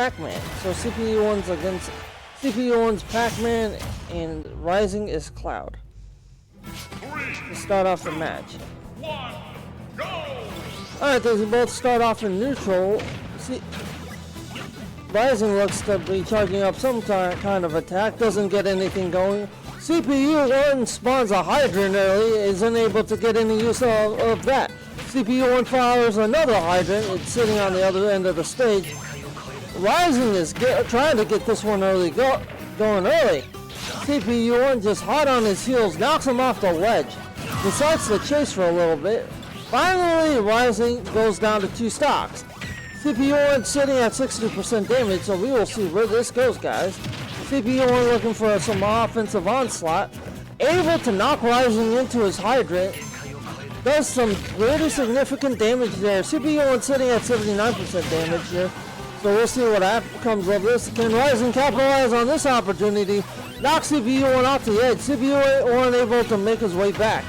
Pac-Man. So CPU1's against CPU1's Pac-Man, and Rising is Cloud. To start off the match. Alright, they both start off in neutral. Rising looks to be charging up some kind of attack, doesn't get anything going. CPU1 spawns a hydrant early, is unable to get any use of that. CPU1 fires another hydrant, it's sitting on the other end of the stage. Rising is trying to get this one going early. CPU1 just hot on his heels, knocks him off the ledge. Decides to chase for a little bit. Finally, Rising goes down to 2 stocks. CPU1 sitting at 60% damage, so we will see where this goes, guys. CPU1 looking for some offensive onslaught. Able to knock Rising into his hydrant. Does some really significant damage there. CPU1 sitting at 79% damage here. So we'll see what comes of this. Can Rising capitalize on this opportunity? Knock CPU1 off the edge. CPU1 able to make his way back.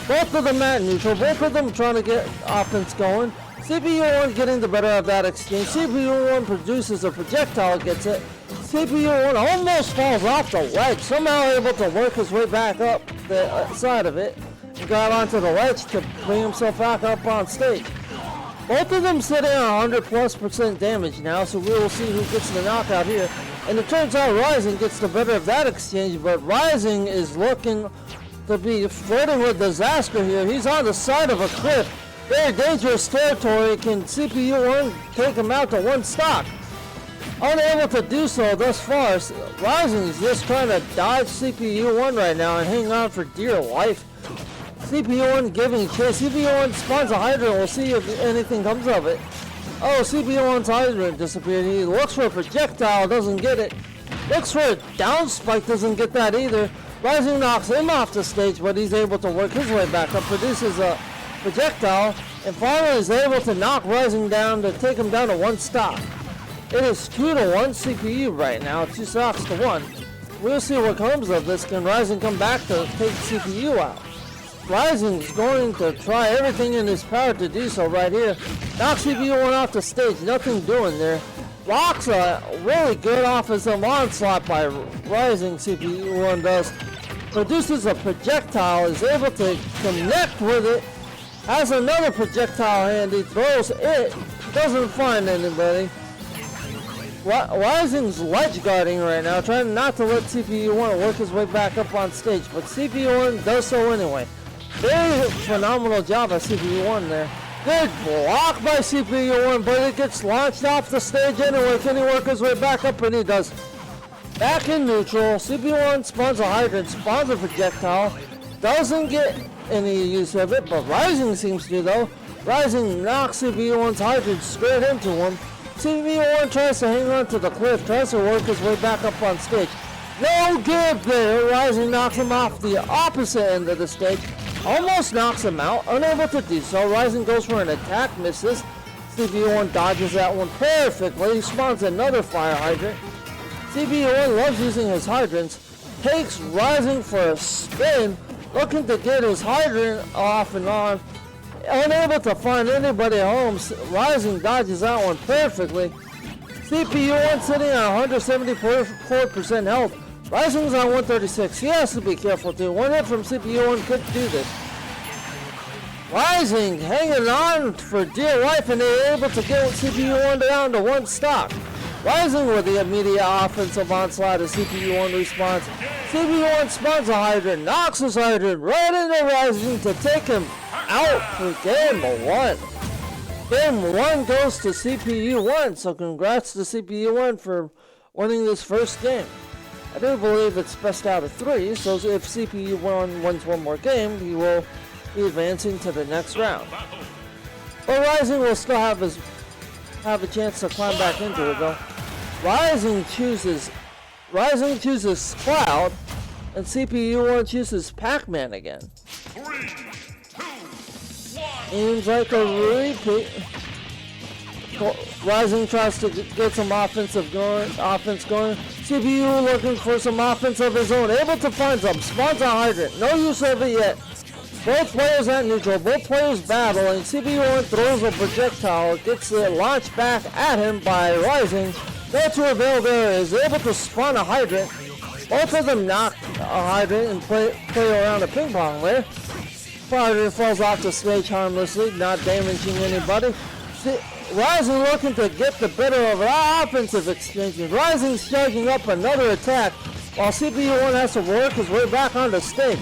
Both of them at neutral. Both of them trying to get offense going. CPU1 getting the better of that exchange. CPU1 produces a projectile, gets it. CPU1 almost falls off the ledge. Somehow able to work his way back up the side of it. And got onto the ledge to bring himself back up on stage. Both of them sitting at 100+% damage now, so we will see who gets the knockout here. And it turns out Rising gets the better of that exchange, but Rising is looking to be flirting with disaster here. He's on the side of a cliff. Very dangerous territory. Can CPU1 take him out to 1 stock? Unable to do so thus far. Rising is just trying to dodge CPU1 right now and hang on for dear life. CPU1 giving chase. CPU1 spawns a hydrant. We'll see if anything comes of it. Oh, CPU1's hydrant disappeared. He looks for a projectile, doesn't get it. Looks for a down spike, doesn't get that either. Rising knocks him off the stage, but he's able to work his way back up. Produces a projectile, and finally is able to knock Rising down to take him down to 1 stock. It is 2-1 CPU right now, 2 stocks to 1. We'll see what comes of this. Can Rising come back to take CPU out? Rising's going to try everything in his power to do so right here. Knocks CPU1 off the stage, nothing doing there. Blocks a really good offensive onslaught by Rising, CPU1 does. Produces a projectile, is able to connect with it. Has another projectile handy, throws it, doesn't find anybody. Rising's ledge guarding right now, trying not to let CPU1 work his way back up on stage, but CPU1 does so anyway. Very phenomenal job by CPU1 there. Good block by CPU1, but it gets launched off the stage anyway. Can he work his way back up? And he does. Back in neutral, CPU1 spawns a hydrant, spawns a projectile. Doesn't get any use of it, but Rising seems to though. Rising knocks CPU1's hydrant straight into him. CPU1 tries to hang on to the cliff, tries to work his way back up on stage. No good there. Rising knocks him off the opposite end of the stage. Almost knocks him out, unable to do so. Rising goes for an attack, misses. CPU1 dodges that one perfectly. He spawns another fire hydrant. CPU1 loves using his hydrants. Takes Rising for a spin, looking to get his hydrant off and on. Unable to find anybody at home. Rising dodges that one perfectly. CPU1 sitting at 174% health. Rising's on 136. He has to be careful too. One hit from CPU1 could do this. Rising hanging on for dear life, and they're able to get CPU1 down to 1 stock. Rising with the immediate offensive onslaught as CPU1 respawns. CPU1 spawns a hydrant, knocks his hydrant right into Rising to take him out for game 1. Game 1 goes to CPU1, so congrats to CPU1 for winning this first game. I do believe it's best out of 3, so if CPU1 wins one more game, he will be advancing to the next round. But Rising will still have a chance to climb back into it though. Rising chooses Cloud, and CPU1 chooses Pac-Man again. 3, 2, 1. Seems like a repeat. Rising tries to get some offense going. CPU looking for some offense of his own. Able to find some. Spawns a hydrant. No use of it yet. Both players at neutral. Both players battling. CPU1 throws a projectile. Gets it launched back at him by Rising. No to avail there, is able to spawn a hydrant. Both of them knock a hydrant and play around a ping pong there. Hydrant falls off the stage harmlessly, not damaging anybody. Rising looking to get the better of our offensive exchanges. Rising's charging up another attack while CPU1 has to work his way back on the stage.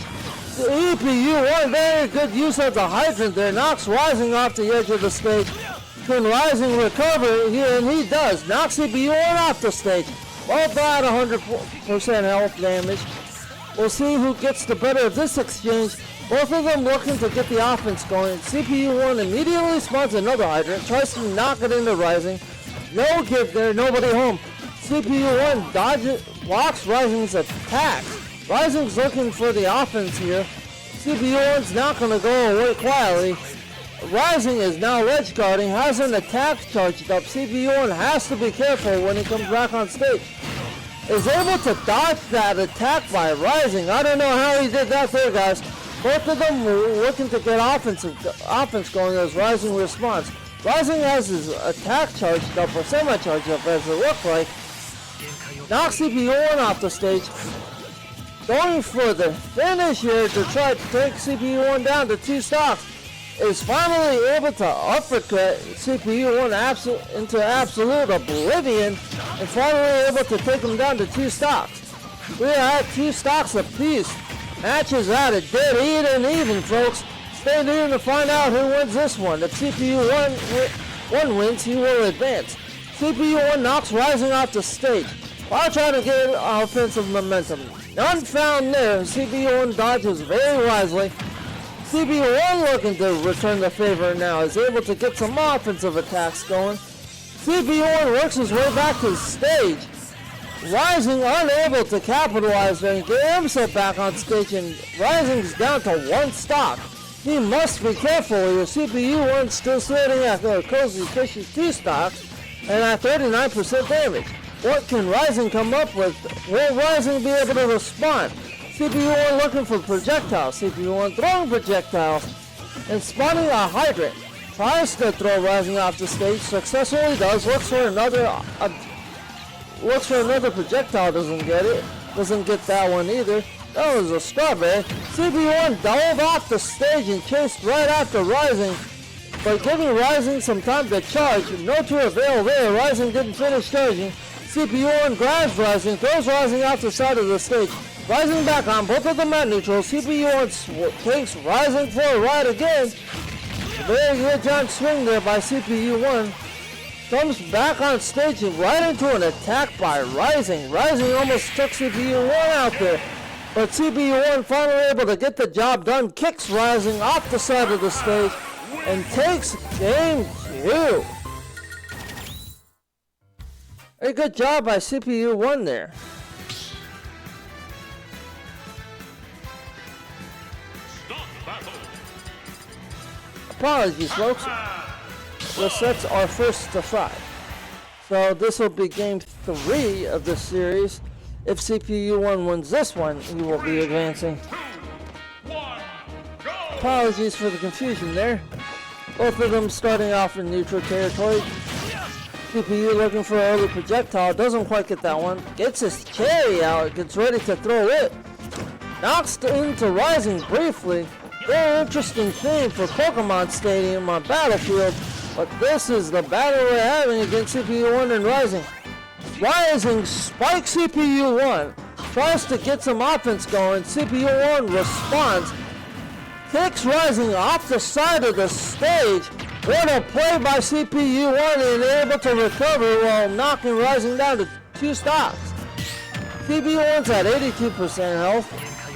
EPU1, very good use of the hydrant there, knocks Rising off the edge of the stage. Can Rising recover here? And he does. Knocks CPU1 off the stage. Both at 100% health damage. We'll see who gets the better of this exchange. Both of them looking to get the offense going. CPU1 immediately spawns another hydrant, tries to knock it into Rising. No give there, nobody home. CPU1 dodges, blocks Rising's attack. Rising's looking for the offense here. CPU1's not going to go away quietly. Rising is now ledge guarding, has an attack charged up. CPU1 has to be careful when he comes back on stage. Is able to dodge that attack by Rising. I don't know how he did that there, guys. Both of them were looking to get offense going as Rising responds. Rising has his attack charged up, or semi-charged up as it looked like. Knocks CPU1 off the stage. Going for the finish here to try to take CPU1 down to 2 stocks. Is finally able to uppercut CPU1 into absolute oblivion and finally able to take him down to 2 stocks. We are at 2 stocks apiece. Match is at a dead even, folks. Stay tuned to find out who wins this one. If CPU1 wins, he will advance. CPU1 knocks Rising off the stage while trying to get offensive momentum. None found there. CPU1 dodges very wisely. CPU1 looking to return the favor now, is able to get some offensive attacks going. CPU1 works his way back to the stage. Rising unable to capitalize there and get himself back on stage, and Rising's down to 1 stock. He must be careful here. CPU1 still sitting at the cozy fishy 2 stocks and at 39% damage. What can Rising come up with? Will Rising be able to respond? CPU1 looking for projectiles. CPU1 throwing projectiles and spawning a hydrant. Tries to throw Rising off the stage. Successfully does. Looks for another projectile. Doesn't get it. Doesn't get that one either. That was a strawberry. CPU1 dove off the stage and chased right after Rising, but giving Rising some time to charge. No to avail there. Rising didn't finish charging. CPU1 grabs Rising, throws Rising off the side of the stage. Rising back on, both of them at neutral. CPU1 takes Rising for a ride again. Very good giant swing there by CPU1. Comes back on stage and right into an attack by Rising. Rising almost took CPU1 out there. But CPU1 finally able to get the job done. Kicks Rising off the side of the stage and takes game 2. A good job by CPU1 there. Apologies, folks. The sets are first to 5. So this will be game 3 of this series. If CPU1 wins this one, he will be advancing. Apologies for the confusion there. Both of them starting off in neutral territory. CPU looking for an early projectile, doesn't quite get that one. Gets his cherry out, gets ready to throw it. Knocks into Rising briefly. Very interesting theme for Pokemon Stadium on Battlefield, but this is the battle we're having against CPU1 and Rising. Rising spikes CPU1, tries to get some offense going. CPU1 responds, kicks Rising off the side of the stage. What a play by CPU1 and able to recover while knocking Rising down to 2 stocks. CPU1's at 82% health,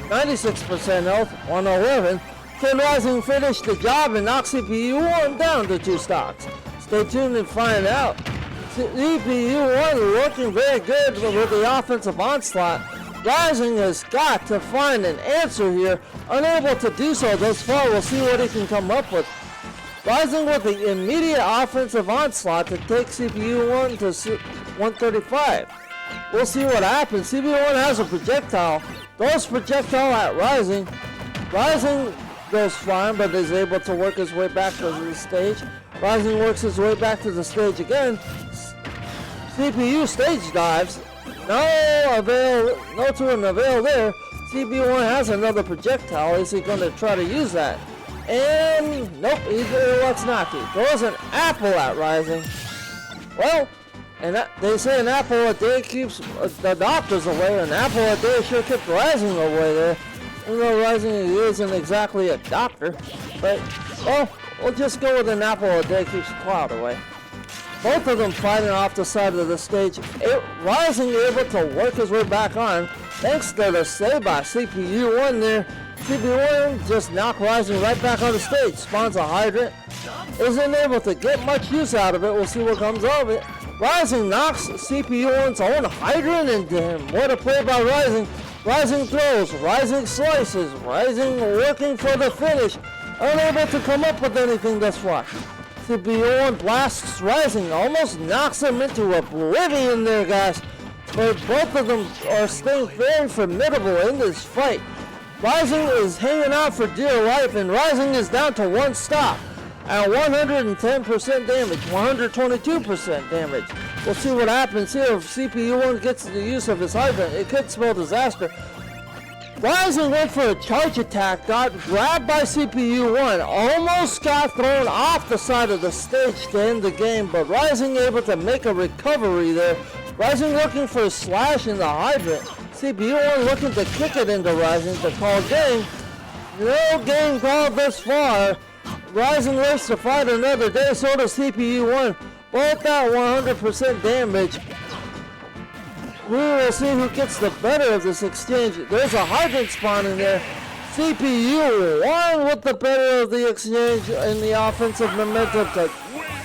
96% health, 111. Can Rising finish the job and knock CPU1 down to 2 stocks? Stay tuned and find out. CPU1 looking very good with the offensive onslaught. Rising has got to find an answer here. Unable to do so thus far. We'll see what he can come up with. Rising with the immediate offensive onslaught to take CPU1 to 135. We'll see what happens. CPU1 has a projectile. Throws projectile at Rising. Rising goes fine, but is able to work his way back to the stage. Rising works his way back to the stage again. CPU stage dives. No to an avail there. CPU1 has another projectile. Is he going to try to use that? And nope, he elects not to. Throws an apple at Rising. Well, and they say an apple a day keeps the doctors away. An apple a day sure kept Rising away there. Even though Rising isn't exactly a doctor. But, well, we'll just go with an apple a day keeps Cloud away. Both of them fighting off the side of the stage. Rising able to work his way back on. Thanks to the save by CPU1 there. CPU1 just knocked Rising right back on the stage. Spawns a hydrant. Isn't able to get much use out of it. We'll see what comes of it. Rising knocks CPU1's own hydrant into him. What a play by Rising. Rising throws. Rising slices. Rising working for the finish. Unable to come up with anything thus far. CPU1 blasts Rising. Almost knocks him into oblivion there, guys. But both of them are staying very formidable in this fight. Rising is hanging out for dear life, and Rising is down to one stock at 110% damage, 122% damage. We'll see what happens here if CPU1 gets the use of his hydrant. It could spell disaster. Rising went for a charge attack, got grabbed by CPU1, almost got thrown off the side of the stage to end the game, but Rising able to make a recovery there. Rising looking for a slash in the hydrant. CPU1 looking to kick it into Rising to call game. No game called this far. Rising lives to fight another day, so does CPU1. Both at 100% damage. We will see who gets the better of this exchange. There's a hydrant spawn in there. CPU1 with the better of the exchange in the offensive momentum to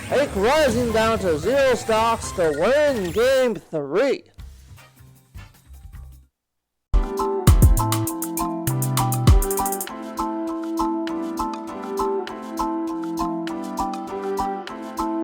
take Rising down to 0 stocks to win game 3.